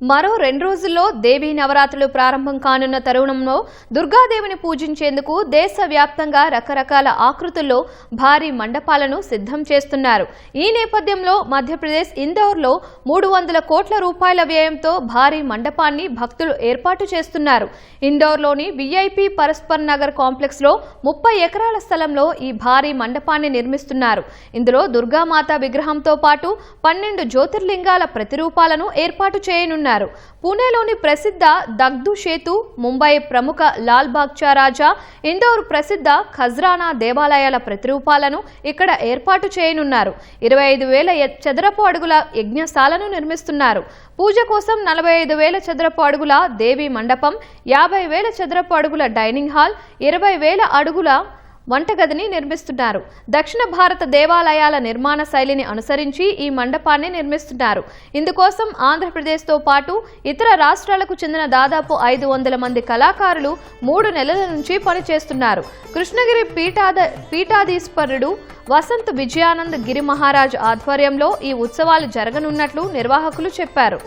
మరో 2 రోజుల్లో దేవీ నవరాత్రులు ప్రారంభం కానున్న తరుణంలో దుర్గాదేవిని పూజించేందుకు దేశవ్యాప్తంగా రకరకాల ఆకృతుల్లో భారీ మండపాలను సిద్ధం చేస్తున్నారు. ఈ నేపథ్యంలో మధ్యప్రదేశ్ ఇందోర్లో 300 కోట్ల రూపాయల వ్యయంతో భారీ మండపాన్ని భక్తులు ఏర్పాటు చేస్తున్నారు. ఇందోర్లోని విఐపి పరస్పర్ నగర్ కాంప్లెక్స్ లో 30 ఎకరాల స్థలంలో ఈ భారీ మండపాన్ని నిర్మిస్తున్నారు. ఇందులో దుర్గామాత విగ్రహంతో పాటు 12 జ్యోతిర్లింగాల ప్రతిరూపాలను ఏర్పాటు చేయనున్నారు. పూణేలోని ప్రసిద్ధ దగ్ధు సేతు, ముంబై ప్రముఖ లాల్ బాగ్చా రాజా, ఇందోర్ ప్రసిద్ధ ఖజ్రానా దేవాలయాల ప్రతిరూపాలను ఇక్కడ ఏర్పాటు చేయనున్నారు. 25,000 చదరపు అడుగుల యజ్ఞశాలను నిర్మిస్తున్నారు. పూజ కోసం 45,000 చదరపు అడుగుల దేవి మండపం, 50,000 చదరపు అడుగుల డైనింగ్ హాల్, 20,000 అడుగుల వంటగదిని నిర్మిస్తున్నారు. దక్షిణ భారత దేవాలయాల నిర్మాణ శైలిని అనుసరించి ఈ మండపాన్ని నిర్మిస్తున్నారు. ఇందుకోసం ఆంధ్రప్రదేశ్తో పాటు ఇతర రాష్ట్రాలకు చెందిన దాదాపు 500 మంది కళాకారులు 3 నెలల నుంచి పనిచేస్తున్నారు. కృష్ణగిరి పీఠాధీశ్వరుడు వసంత్ విజయానంద్ గిరి మహారాజ్ ఆధ్వర్యంలో ఈ ఉత్సవాలు జరగనున్నట్లు నిర్వాహకులు చెప్పారు.